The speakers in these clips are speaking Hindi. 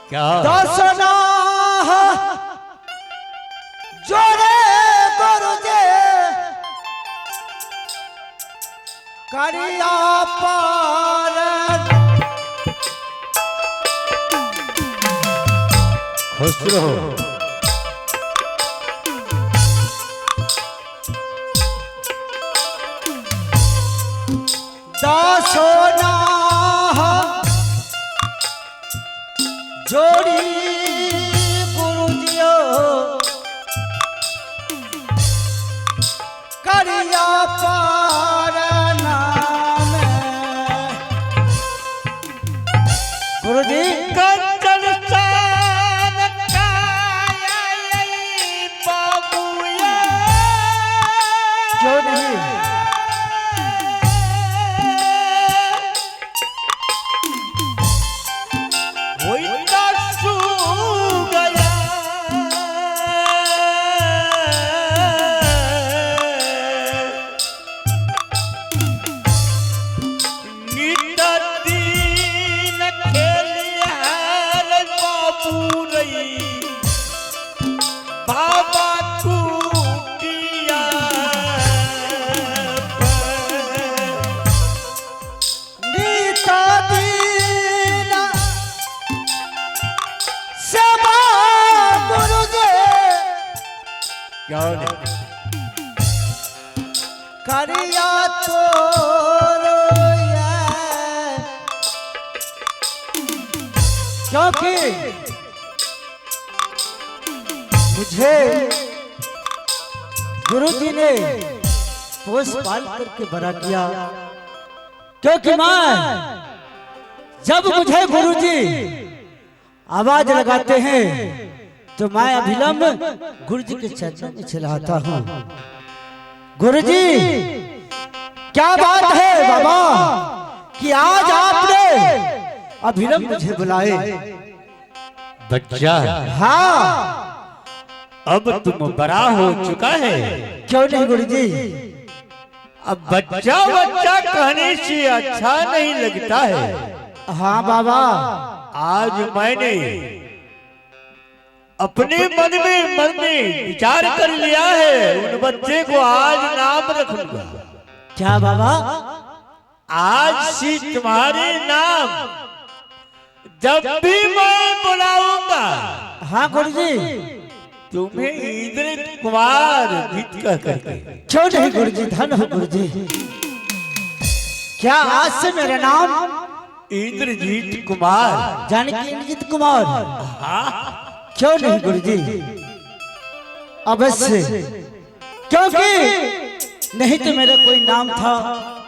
क्या दसना जोरे गुरुजे करिया पार खुश रहो। दसना जोड़ी गुरुजियो करिया पार नाम गुरुजी कंचन चान काया बाबूया क्यों नहीं बाबा कुटिया नीता दीना सेवा गुरुजे क्या करिया तोरो क्योंकि मुझे गुरुजी ने पोस पाल करके बड़ा किया, क्योंकि मैं जब मुझे गुरुजी आवाज लगाते हैं तो मैं अभिलंब गुरुजी के चरणों में चला आता हूँ। गुरुजी क्या बात है बाबा कि आज आपने अभिलंब मुझे बुलाए। बच्चा हाँ अब तुम बड़ा हो चुका है। क्यों नहीं गुरुजी? अब बच्चा बच्चा कहने से अच्छा नहीं लगता है। हाँ बाबा आज मैंने अपने मन में विचार कर लिया है, उन बच्चे को आज नाम रखूंगा। क्या बाबा? आज से तुम्हारे नाम जब भी मैं बुलाऊंगा हाँ गुरुजी तुम्हें इंद्र कुमार कह करके। क्यों नहीं गुरुजी? धन हो गुरुजी। क्या आज से मेरा नाम इंद्रजीत कुमार जानकी इंद्रजीत कुमार? हाँ क्यों नहीं गुरुजी? अवश्य, क्योंकि नहीं तो मेरा कोई नाम था,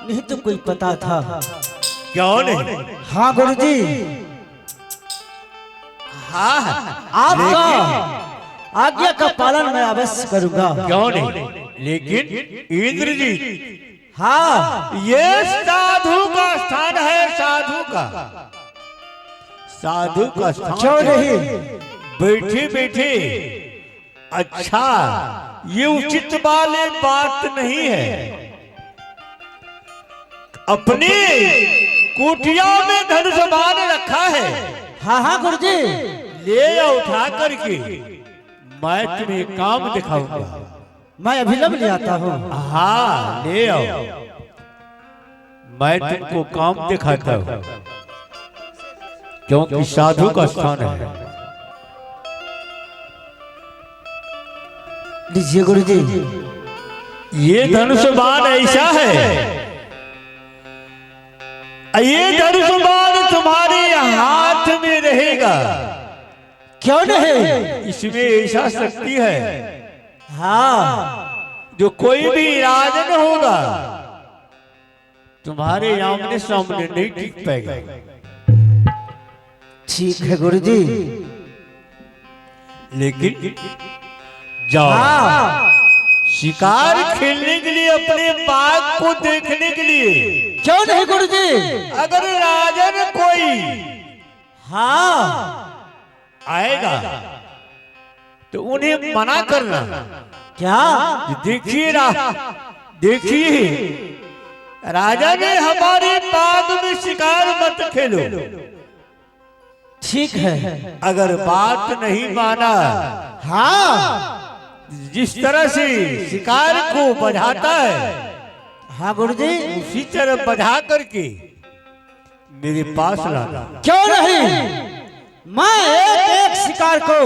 नहीं तो कोई पता था। क्यों नहीं? हाँ गुरुजी हाँ आपका आज्ञा का पालन मैं अवश्य करूंगा। क्यों नहीं? लेकिन इंद्रजीत हाँ ये साधु का स्थान है, साधु का स्थान। क्यों नहीं? बैठे बैठे अच्छा ये उचित वाले बात नहीं है। अपने कुटिया में धनुष बाण रखा है। हाँ हाँ गुरुजी ले उठा करके मैं तुम्हें काम दिखाऊंगा। मैं अभिलंब ले आता हूँ। हाँ ले आओ, मैं तुमको काम दिखाता हूँ, क्योंकि साधु का स्थान है। लीजिए गुरुजी। ये धनुष बाण ऐसा है, ये धनुष बाण तुम्हारे हाथ में रहेगा। क्यों नहीं? इसमें ऐसा शक्ति है हाँ जो कोई भी राजन होगा तुम्हारे आमने सामने नहीं टिक पाएगा। ठीक है गुरुजी। लेकिन जाओ हाँ शिकार खेलने के लिए, अपने बाग को देखने के लिए। क्यों नहीं गुरुजी? अगर राजन कोई हाँ आएगा तो उन्हें मना करना। क्या? देखिए देखिए राजा ने हमारे बाग में शिकार मत खेलो। ठीक है। अगर बात नहीं माना, हाँ जिस तरह से शिकार को बझाता है, हाँ गुरुजी, उसी तरह बझा करके मेरे पास लाना। क्यों नहीं, मैं एक एक शिकार को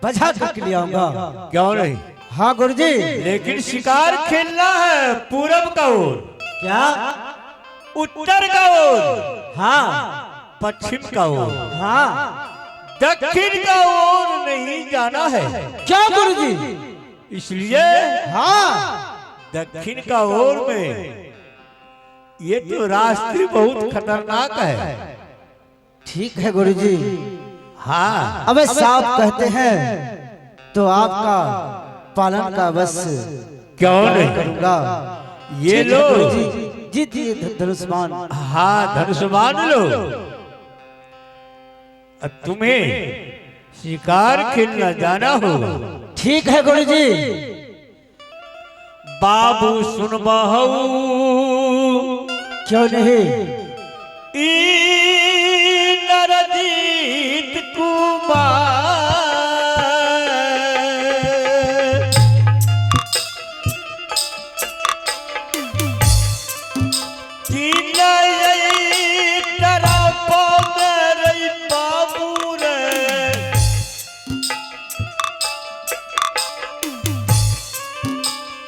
बझा करके ले आऊंगा। क्यों नहीं? हाँ गुरुजी, लेकिन शिकार खेलना है पूरब का ओर, क्या? उत्तर का ओर, हाँ पश्चिम का ओर, हाँ, दक्षिण का ओर नहीं जाना है। क्या गुरुजी? इसलिए हाँ दक्षिण का ओर में ये तो रास्ते बहुत खतरनाक है। ठीक है गुरुजी। हाँ, अब साफ कहते हैं तो आपका पालन का अवश्य क्यों नहीं करूंगा। ये लो, जीत धनुष्मान। हाँ धनुष मान लो। अब तुम्हें शिकार खेलना जाना होगा। ठीक है गुरुजी। बाबू सुन बहू, क्यों नहीं, नरजीत कुमार की नई तरफ मेरे बाबू रे,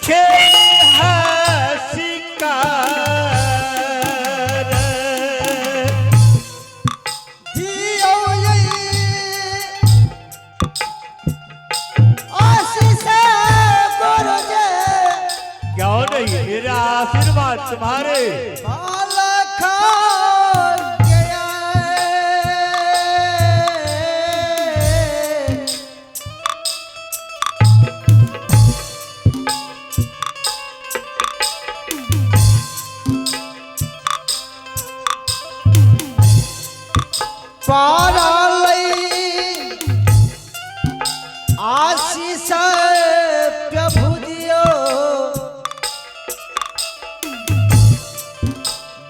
खेल है शिकार। क्यों नहीं, मेरा आशीर्वाद तुम्हारे। आशीष प्रभु दियो,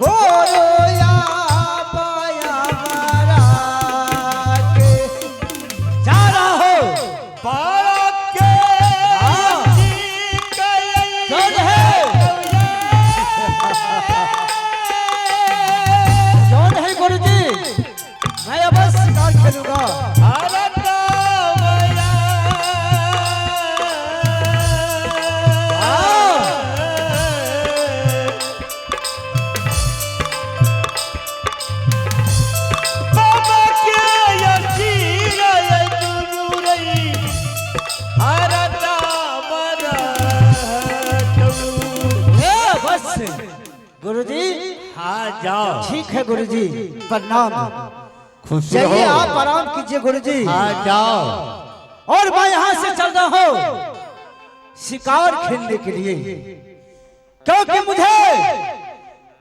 गोरोया पाया मारा के जा रहा हो। बाला के कौन है? कौन है गुरुजी? मैं अवश्य शिकार खेलूंगा। गुरुजी हाँ जाओ। ठीक है गुरुजी, प्रणाम। खुश चलिए रहो। आप आराम कीजिए गुरुजी। हाँ जाओ। और मैं यहाँ से चल रहा हूँ शिकार खेलने के लिए, क्योंकि मुझे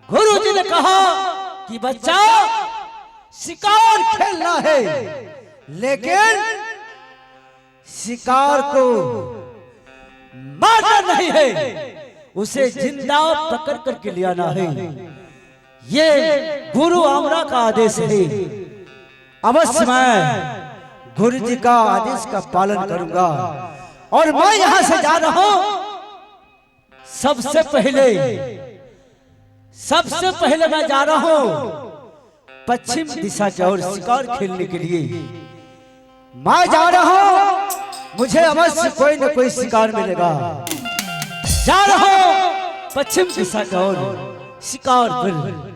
गुरुजी ने कहा कि बच्चा शिकार खेलना है, लेकिन शिकार को मारना नहीं है, उसे जिंदा पकड़ करके ले आना है। ये गुरु आमरा का आदेश है। अवश्य मैं गुरु जी का आदेश का पालन करूंगा। और मैं यहां से जा रहा हूं, सबसे पहले मैं जा रहा हूं पश्चिम दिशा की ओर शिकार खेलने के लिए। मैं जा रहा हूं, मुझे अवश्य कोई न कोई शिकार मिलेगा। जा रहा हूं पश्चिम दिशा की ओर शिकार पर।